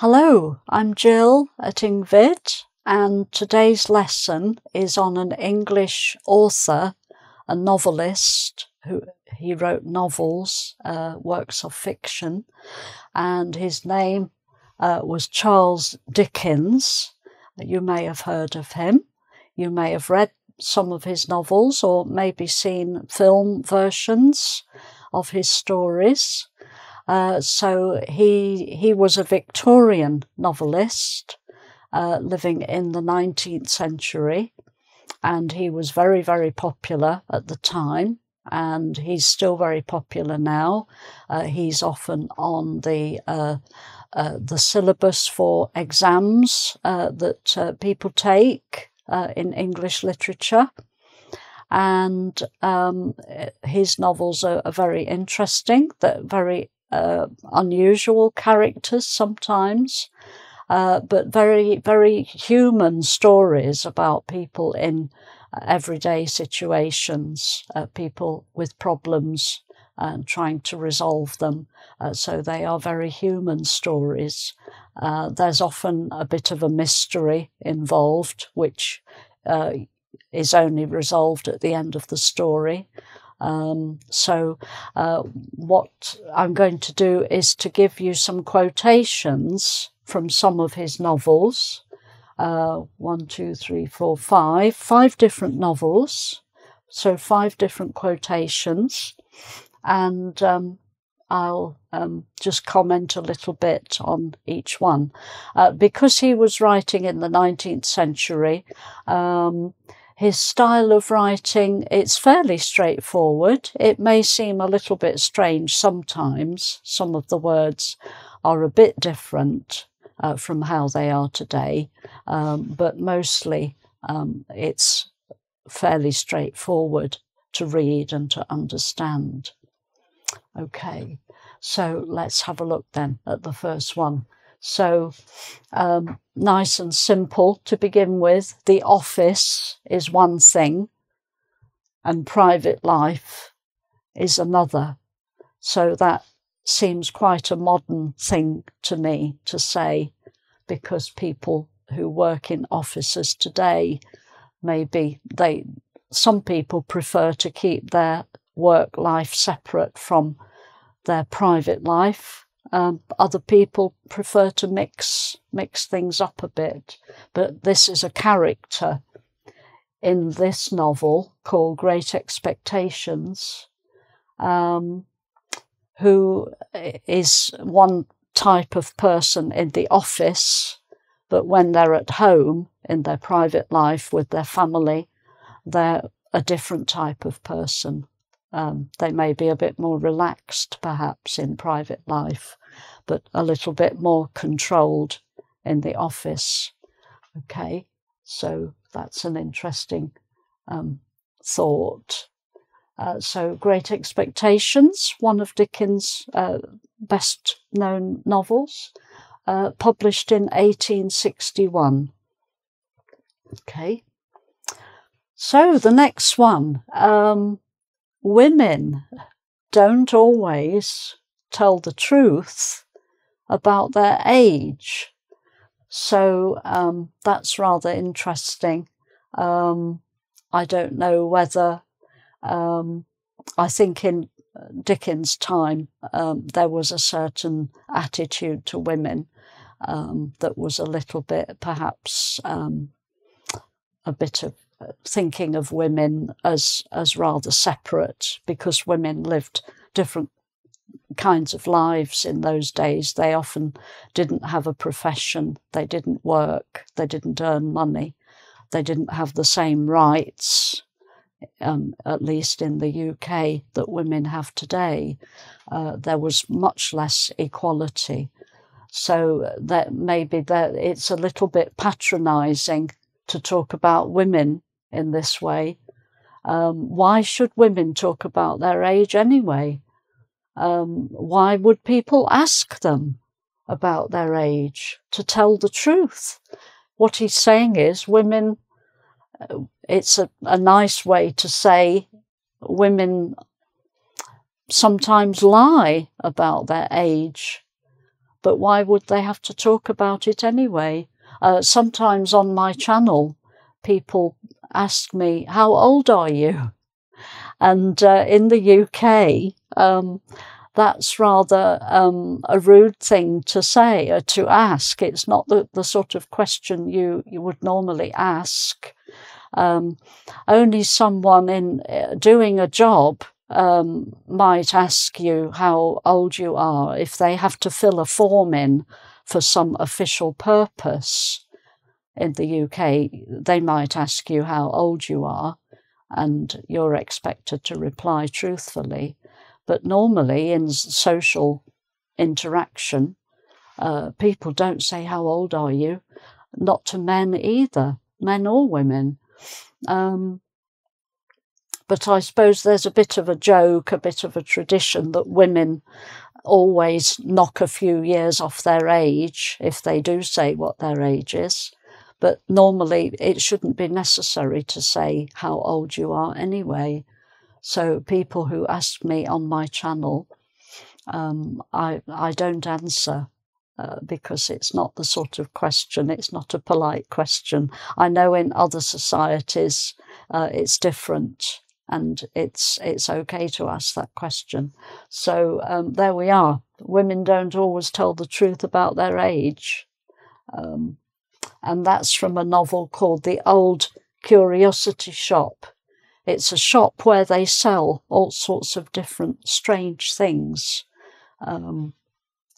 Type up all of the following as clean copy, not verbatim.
Hello, I'm Jill at engVid, and today's lesson is on an English author, a novelist, he wrote novels, works of fiction, and his name was Charles Dickens. You may have heard of him. You may have read some of his novels or maybe seen film versions of his stories. So he was a Victorian novelist living in the 19th century, and he was very, very popular at the time, and he's still very popular now. He's often on the syllabus for exams that people take in English literature. And his novels are very interesting. They're very unusual characters sometimes, but very, very human stories about people in everyday situations, people with problems and trying to resolve them. So they are very human stories. There's often a bit of a mystery involved, which is only resolved at the end of the story. So what I'm going to do is to give you some quotations from some of his novels. 1, 2, 3, 4, 5 different novels, so 5 different quotations, and I'll just comment a little bit on each one. Because he was writing in the 19th century, his style of writing, it's fairly straightforward. It may seem a little bit strange sometimes. Some of the words are a bit different from how they are today, but mostly it's fairly straightforward to read and to understand. Okay, so let's have a look then at the first one. So, nice and simple to begin with. The office is one thing and private life is another. So that seems quite a modern thing to me to say, because people who work in offices today, maybe some people prefer to keep their work life separate from their private life. Other people prefer to mix things up a bit, but this is a character in this novel called Great Expectations, who is one type of person in the office, but when they're at home in their private life with their family, they're a different type of person. They may be a bit more relaxed, perhaps, in private life, but a little bit more controlled in the office. Okay, so that's an interesting thought. So, Great Expectations, one of Dickens' best-known novels, published in 1861. Okay, so the next one. Women don't always tell the truth about their age. So that's rather interesting. I don't know whether, I think in Dickens' time there was a certain attitude to women that was a little bit, perhaps, a bit of thinking of women as rather separate, because women lived different kinds of lives in those days. They often didn't have a profession, they didn't work, they didn't earn money, they didn't have the same rights, at least in the UK, that women have today. There was much less equality. So that maybe it's a little bit patronising to talk about women in this way. Why should women talk about their age anyway? Why would people ask them about their age? To tell the truth. What he's saying is women, it's a nice way to say women sometimes lie about their age, but why would they have to talk about it anyway? Sometimes on my channel, people ask me, how old are you? And in the UK, that's rather a rude thing to say, to ask. It's not the sort of question you would normally ask. Only someone in doing a job might ask you how old you are if they have to fill a form in for some official purpose. In the UK, they might ask you how old you are, and you're expected to reply truthfully. But normally in social interaction, people don't say, how old are you? Not to men either, men or women. But I suppose there's a bit of a joke, a bit of a tradition that women always knock a few years off their age if they do say what their age is. But normally it shouldn't be necessary to say how old you are anyway. So people who ask me on my channel, I don't answer because it's not the sort of question, it's not a polite question. I know in other societies it's different, and it's okay to ask that question. So there we are. Women don't always tell the truth about their age. And that's from a novel called The Old Curiosity Shop. It's a shop where they sell all sorts of different strange things. And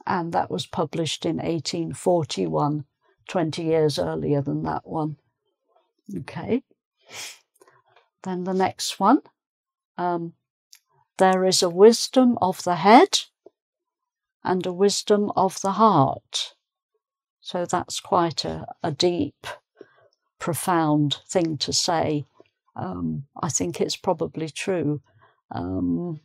that was published in 1841, 20 years earlier than that one. Okay. Then the next one. There is a wisdom of the head and a wisdom of the heart. So that's quite a deep, profound thing to say. I think it's probably true.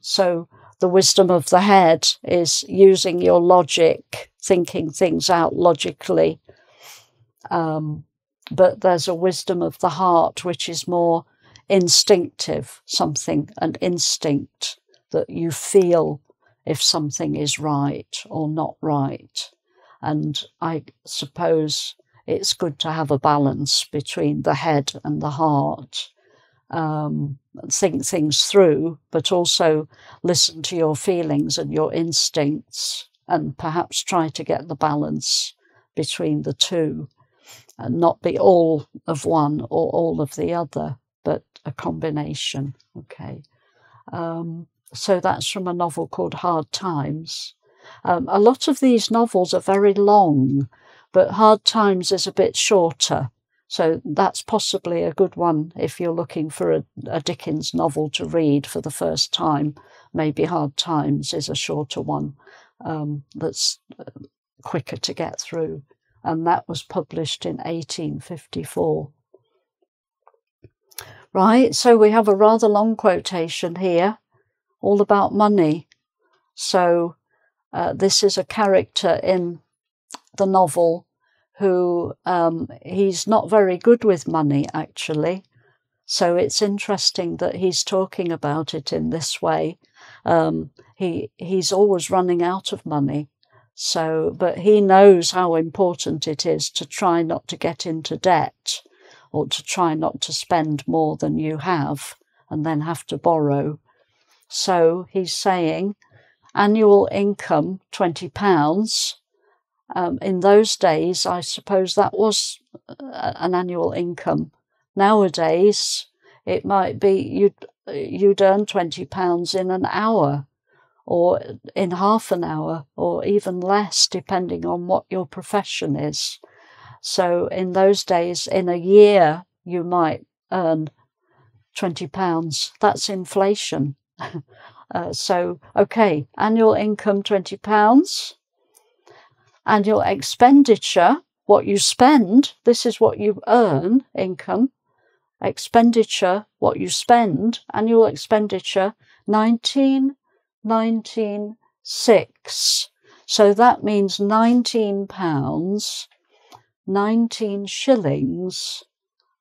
So the wisdom of the head is using your logic, thinking things out logically. But there's a wisdom of the heart, which is more instinctive, an instinct that you feel if something is right or not right. And I suppose it's good to have a balance between the head and the heart. Think things through, but also listen to your feelings and your instincts, and perhaps try to get the balance between the two, and not be all of one or all of the other, but a combination. Okay. So that's from a novel called Hard Times. A lot of these novels are very long, but Hard Times is a bit shorter. So that's possibly a good one if you're looking for a Dickens novel to read for the first time. Maybe Hard Times is a shorter one that's quicker to get through. And that was published in 1854. Right, so we have a rather long quotation here, all about money. So this is a character in the novel who he's not very good with money, actually. So it's interesting that he's talking about it in this way. He's always running out of money. So, but he knows how important it is to try not to get into debt, or to try not to spend more than you have and then have to borrow. So he's saying annual income, £20. In those days, I suppose that was an annual income. Nowadays, it might be you'd earn £20 in an hour, or in half an hour, or even less, depending on what your profession is. So in those days, in a year, you might earn £20. That's inflation. So, okay, annual income, £20. Annual expenditure, what you spend, this is what you earn, income. Expenditure, what you spend, annual expenditure, 1996. So that means £19, 19 shillings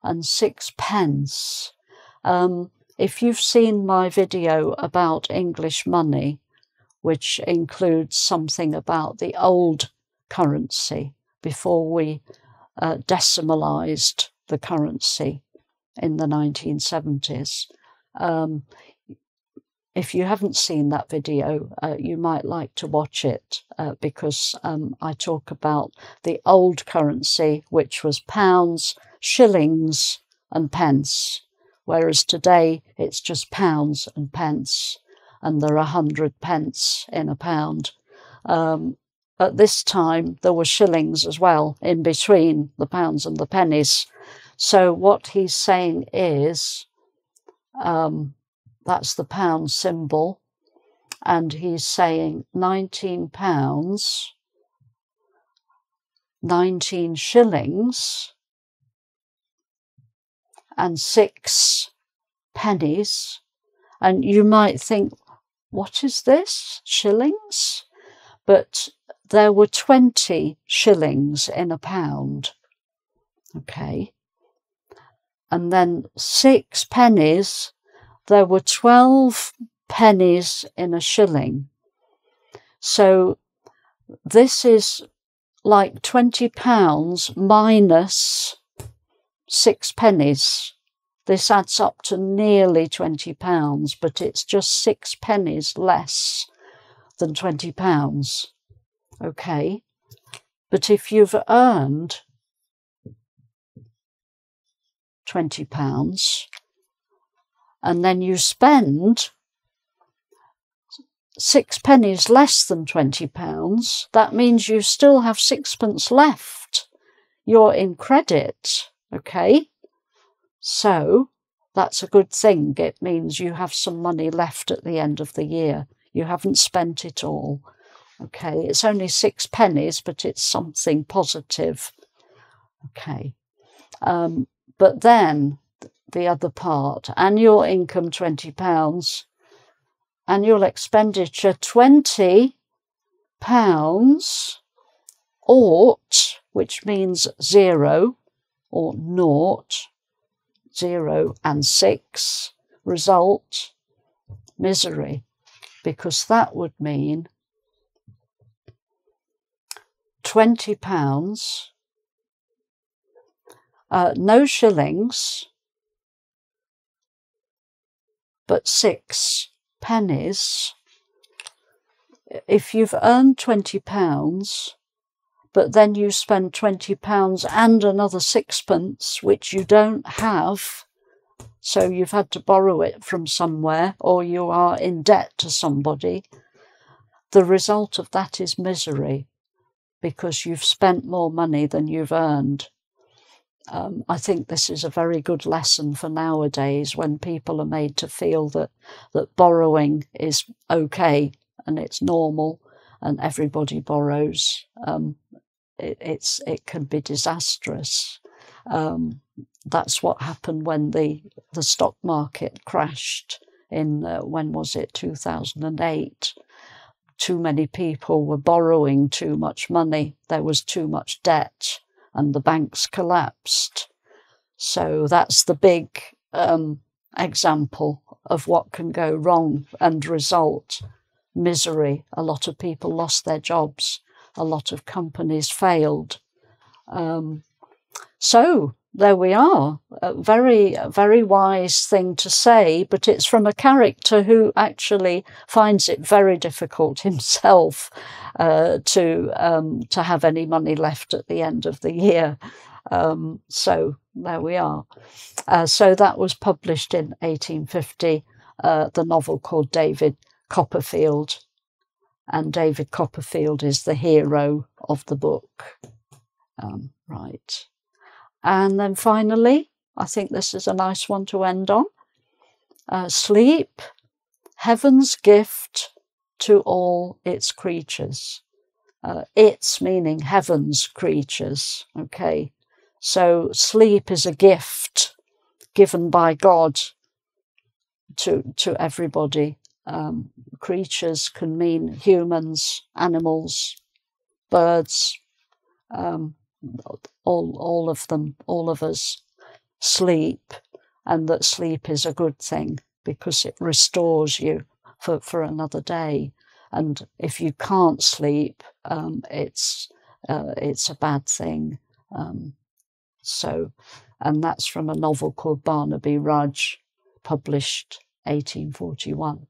and 6 pence. If you've seen my video about English money, which includes something about the old currency before we decimalised the currency in the 1970s. If you haven't seen that video, you might like to watch it because I talk about the old currency, which was pounds, shillings and pence, whereas today it's just pounds and pence, and there are 100 pence in a pound. At this time, there were shillings as well in between the pounds and the pennies. So what he's saying is, that's the pound symbol, and he's saying 19 pounds, 19 shillings, and 6 pennies. And you might think, what is this? Shillings? But there were 20 shillings in a pound. Okay. And then 6 pennies. There were 12 pennies in a shilling. So this is like 20 pounds minus 6 pennies. This adds up to nearly 20 pounds, but it's just 6 pennies less than 20 pounds. Okay. But if you've earned 20 pounds, and then you spend 6 pennies less than 20 pounds, that means you still have 6pence left. You're in credit, okay? So that's a good thing. It means you have some money left at the end of the year. You haven't spent it all, okay? It's only 6 pennies, but it's something positive, okay? But then the other part, annual income £20, annual expenditure £20, ought, which means 0 or naught, 0 and 6, result, misery, because that would mean £20, no shillings, but 6 pennies. If you've earned £20, but then you spend £20 and another 6pence, which you don't have, so you've had to borrow it from somewhere, or you are in debt to somebody, the result of that is misery, because you've spent more money than you've earned. I think this is a very good lesson for nowadays, when people are made to feel that borrowing is okay and it's normal and everybody borrows. It can be disastrous. That's what happened when the stock market crashed in, when was it, 2008. Too many people were borrowing too much money. There was too much debt, and the banks collapsed. So that's the big example of what can go wrong and result misery. A lot of people lost their jobs. A lot of companies failed. So there we are. A very, very wise thing to say, but it's from a character who actually finds it very difficult himself to have any money left at the end of the year. So there we are. So that was published in 1850, the novel called David Copperfield. And David Copperfield is the hero of the book. Right. And then finally, I think this is a nice one to end on. Sleep, heaven's gift to all its creatures. It's meaning heaven's creatures, okay? So sleep is a gift given by God to everybody. Creatures can mean humans, animals, birds, all of them, all of us sleep, and that sleep is a good thing because it restores you for another day. And if you can't sleep, it's it's a bad thing. And that's from a novel called Barnaby Rudge, published 1841.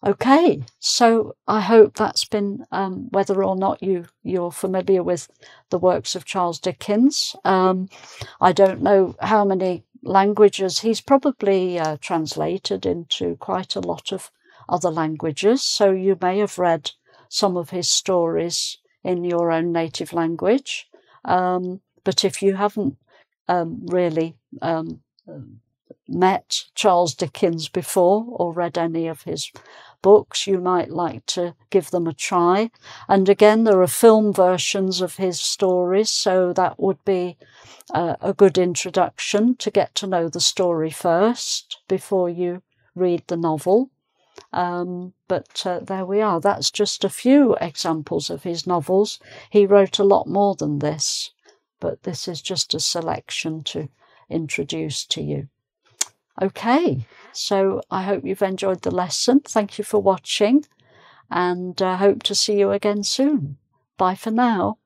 Okay, so I hope that's been, whether or not you're familiar with the works of Charles Dickens. I don't know how many languages. He's probably translated into quite a lot of other languages, so you may have read some of his stories in your own native language. But if you haven't really met Charles Dickens before or read any of his books, you might like to give them a try. And again, there are film versions of his stories, so that would be a good introduction to get to know the story first before you read the novel. But there we are. That's just a few examples of his novels. He wrote a lot more than this, but this is just a selection to introduce to you. Okay, so I hope you've enjoyed the lesson. Thank you for watching, and I hope to see you again soon. Bye for now.